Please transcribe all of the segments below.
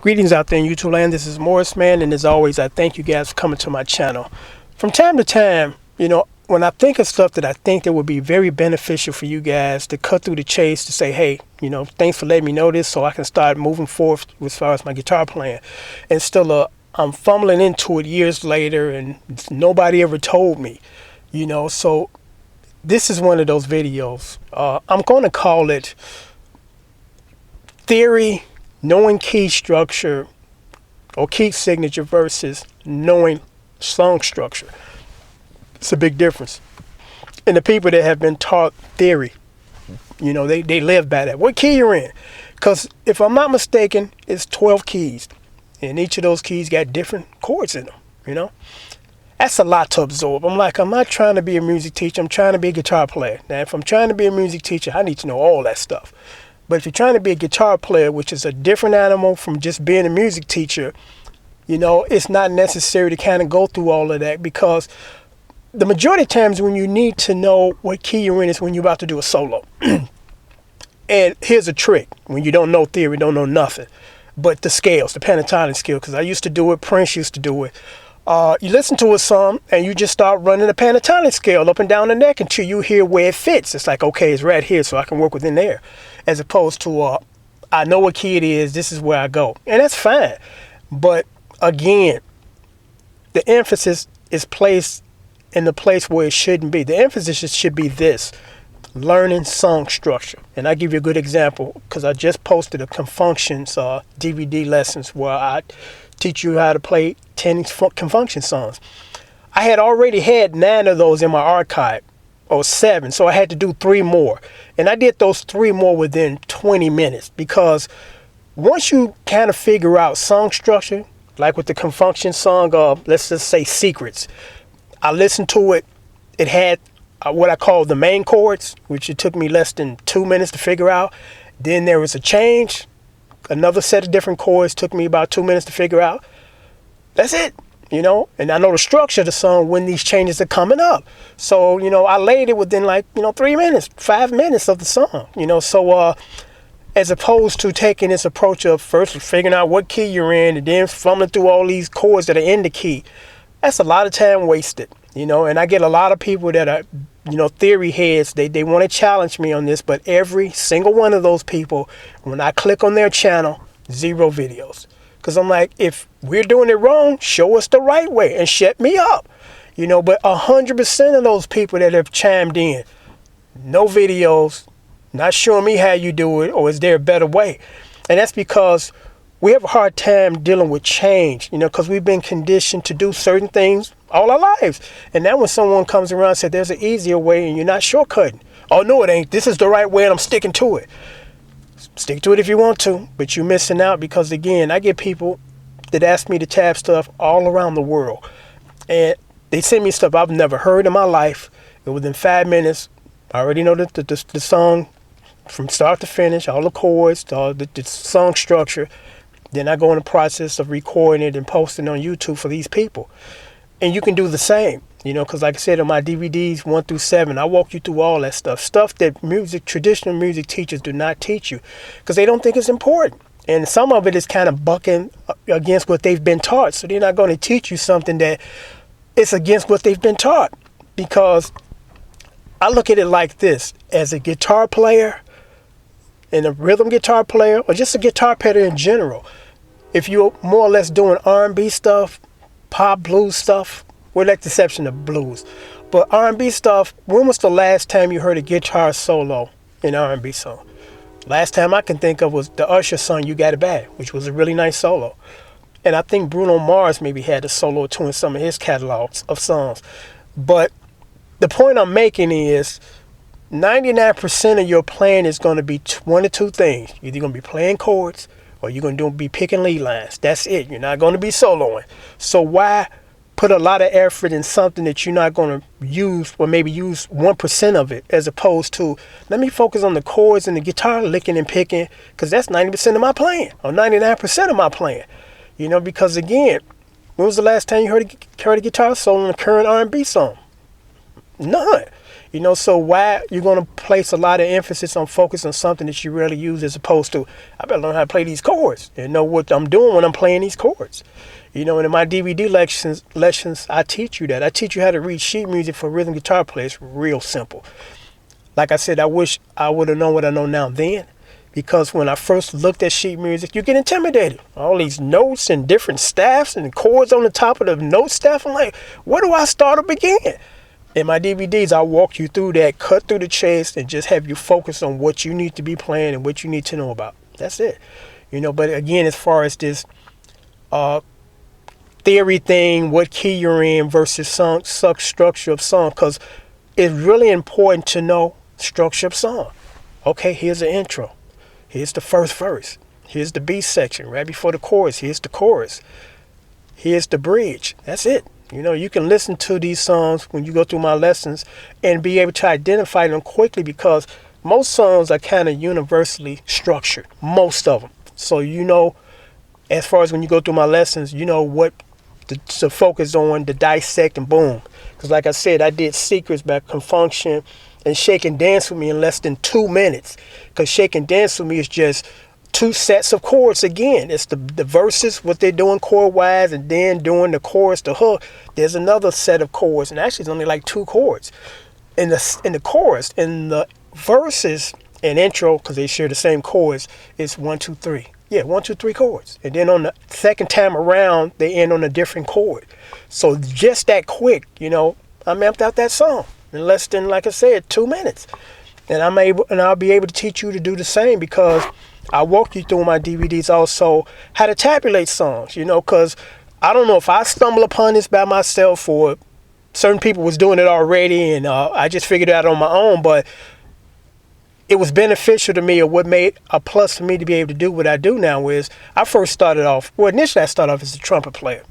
Greetings out there in YouTube land. This is Morris Man, and as always, I thank you guys for coming to my channel. From time to time, when I think of stuff that I think that would be very beneficial for you guys to cut through the chase to say, hey, thanks for letting me know this so I can start moving forth as far as my guitar playing. And still, I'm fumbling into it years later, and nobody ever told me, So this is one of those videos. I'm going to call it Theory, Knowing Key Structure or Key Signature versus Knowing Song Structure. It's a big difference. And the people that have been taught theory, they live by that. What key you're in? Because if I'm not mistaken, it's 12 keys. And each of those keys got different chords in them, That's a lot to absorb. I'm not trying to be a music teacher. I'm trying to be a guitar player. Now, if I'm trying to be a music teacher, I need to know all that stuff. But if you're trying to be a guitar player, which is a different animal from just being a music teacher, it's not necessary to kind of go through all of that, because the majority of times when you need to know what key you're in is when you're about to do a solo. And here's a trick. When you don't know theory, don't know nothing. But the scales, the pentatonic scale, because I used to do it, Prince used to do it. You listen to a song and you just start running the pentatonic scale up and down the neck until you hear where it fits. It's like, okay, it's right here, so I can work within there. As opposed to, I know what key it is, this is where I go. And that's fine. But again, the emphasis is placed in the place where it shouldn't be. The emphasis should be this: learning song structure. And I'll give you a good example, because I just posted a Confunctions DVD lessons where I teach you how to play 10 Confunction songs. I had already had 9 of those in my archive, or 7, so I had to do 3 more. And I did those 3 more within 20 minutes, because once you kind of figure out song structure, like with the Confunction song, let's just say Secrets, I listened to it. It had what I call the main chords, which it took me less than 2 minutes to figure out. Then there was a change. Another set of different chords took me about 2 minutes to figure out. That's it, And I know the structure of the song when these changes are coming up. So, I laid it within 3 minutes, 5 minutes of the song, So, as opposed to taking this approach of first figuring out what key you're in and then fumbling through all these chords that are in the key, that's a lot of time wasted, And I get a lot of people that are, theory heads. They want to challenge me on this, but every single one of those people, when I click on their channel, 0 videos. Because I'm like, if we're doing it wrong, show us the right way and shut me up. But 100% of those people that have chimed in, no videos, not showing me how you do it, or is there a better way? And that's because we have a hard time dealing with change, because we've been conditioned to do certain things all our lives. And now when someone comes around and says there's an easier way and you're not shortcutting, oh, no, it ain't. This is the right way and I'm sticking to it. Stick to it if you want to, but you're missing out, because, again, I get people that ask me to tab stuff all around the world. And they send me stuff I've never heard in my life. And within 5 minutes, I already know the song from start to finish, all the chords, the song structure. Then I go in the process of recording it and posting on YouTube for these people. And you can do the same, because like I said, in my DVDs 1 through 7, I walk you through all that stuff that traditional music teachers do not teach you, because they don't think it's important. And some of it is kind of bucking against what they've been taught. So they're not going to teach you something that is against what they've been taught. Because I look at it like this: as a guitar player, and a rhythm guitar player, or just a guitar player in general, if you're more or less doing R&B stuff, pop, blues stuff, with the exception of blues, but R&B stuff, when was the last time you heard a guitar solo in R&B song? Last time I can think of was the Usher song "You Got It Bad," which was a really nice solo. And I think Bruno Mars maybe had a solo or 2 in some of his catalogs of songs. But the point I'm making is 99% of your playing is going to be 1 or 2 things. Either you're going to be playing chords, or you're going to be picking lead lines. That's it. You're not going to be soloing. So why put a lot of effort in something that you're not going to use, or maybe use 1% of it, as opposed to, let me focus on the chords and the guitar licking and picking, because that's 90% of my playing, or 99% of my playing. Because, again, when was the last time you heard a guitar solo in a current R&B song? None. So why you're going to place a lot of emphasis on focus on something that you rarely use, as opposed to, I better learn how to play these chords and know what I'm doing when I'm playing these chords. And in my DVD lessons, I teach you that. I teach you how to read sheet music for rhythm guitar players. Real simple. Like I said, I wish I would have known what I know now then, because when I first looked at sheet music, you get intimidated. All these notes and different staffs and chords on the top of the note staff. I'm like, where do I start or begin? In my DVDs, I walk you through that, cut through the chase, and just have you focus on what you need to be playing and what you need to know about. That's it. But again, as far as this theory thing, what key you're in versus song structure of song, because it's really important to know structure of song. Okay, here's the intro. Here's the first verse. Here's the B section right before the chorus. Here's the chorus. Here's the bridge. That's it. You can listen to these songs when you go through my lessons and be able to identify them quickly, because most songs are kind of universally structured, most of them. So as far as when you go through my lessons, what to focus on, to dissect, and boom. Because like I said, I did Secrets by Confunction and Shake and Dance With Me in less than 2 minutes. Because Shake and Dance With Me is just 2 sets of chords. Again, it's the verses, what they're doing chord-wise, and then doing the chorus, the hook. There's another set of chords, and actually it's only like 2 chords. In the chorus, in the verses and intro, because they share the same chords, it's 1, 2, 3. Yeah, 1, 2, 3 chords. And then on the second time around, they end on a different chord. So just that quick, I mapped out that song in less than, like I said, 2 minutes. And I'll be able to teach you to do the same, because I walk you through my DVDs also how to tabulate songs, because I don't know if I stumble upon this by myself or certain people was doing it already and I just figured it out on my own, but it was beneficial to me, or what made a plus for me to be able to do what I do now is, I first started off, initially I started off as a trumpet player.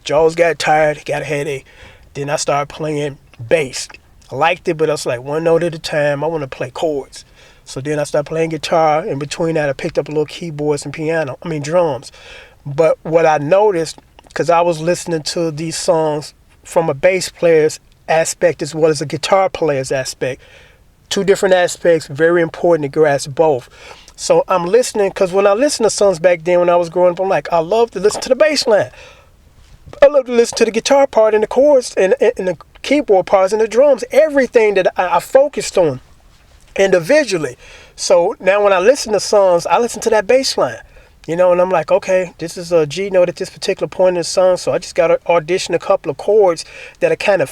Jaws got tired, got a headache. Then I started playing bass. I liked it, but I was like, one note at a time. I want to play chords. So then I started playing guitar. In between that, I picked up a little keyboards and drums. But what I noticed, because I was listening to these songs from a bass player's aspect as well as a guitar player's aspect, 2 different aspects, very important to grasp both. So I'm listening, because when I listened to songs back then when I was growing up, I'm like, I love to listen to the bass line. I love to listen to the guitar part and the chords and the keyboard parts and the drums, everything that I focused on individually. So now when I listen to songs, I listen to that bass line. And I'm like, okay, this is a G note at this particular point in the song, so I just got to audition a couple of chords that are kind of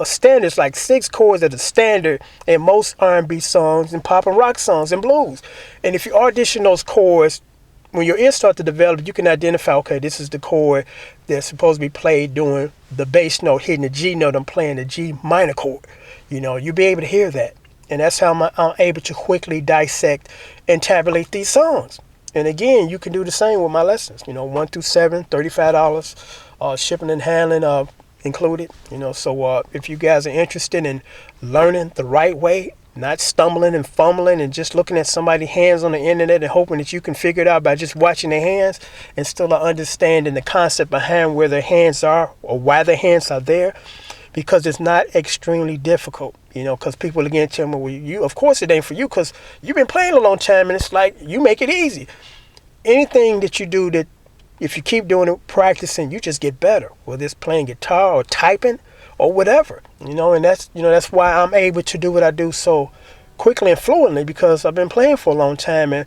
standards, like 6 chords that are standard in most R&B songs and pop and rock songs and blues. And if you audition those chords, when your ears start to develop, you can identify, okay, this is the chord that's supposed to be played during the bass note hitting the G note. I'm playing the G minor chord. You'll be able to hear that. And that's how I'm able to quickly dissect and tabulate these songs. And again, you can do the same with my lessons, 1 through 7, $35, shipping and handling included, so if you guys are interested in learning the right way, not stumbling and fumbling and just looking at somebody's hands on the internet and hoping that you can figure it out by just watching their hands, and still understanding the concept behind where their hands are or why their hands are there, because it's not extremely difficult, because people again tell me, well, of course it ain't for you, because you've been playing a long time, and it's like, you make it easy. Anything that you do, that if you keep doing it, practicing, you just get better, whether it's playing guitar or typing or whatever, and that's why I'm able to do what I do so quickly and fluently, because I've been playing for a long time, and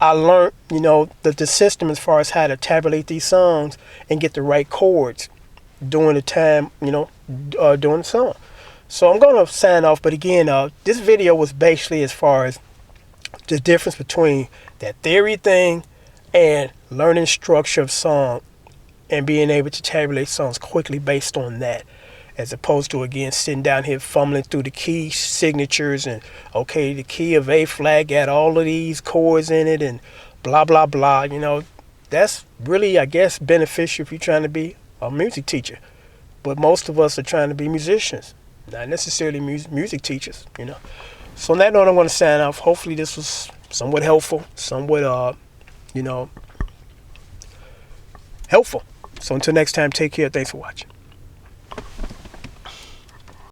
I learned, the system as far as how to tabulate these songs and get the right chords during the time, during the song. So I'm going to sign off, but again, this video was basically as far as the difference between that theory thing and learning structure of song and being able to tabulate songs quickly based on that, as opposed to, again, sitting down here fumbling through the key signatures and, okay, the key of A flat got all of these chords in it and blah, blah, blah. That's really, I guess, beneficial if you're trying to be a music teacher. But most of us are trying to be musicians, not necessarily music teachers, So on that note, I'm going to sign off. Hopefully this was somewhat helpful, helpful. So until next time, take care. Thanks for watching.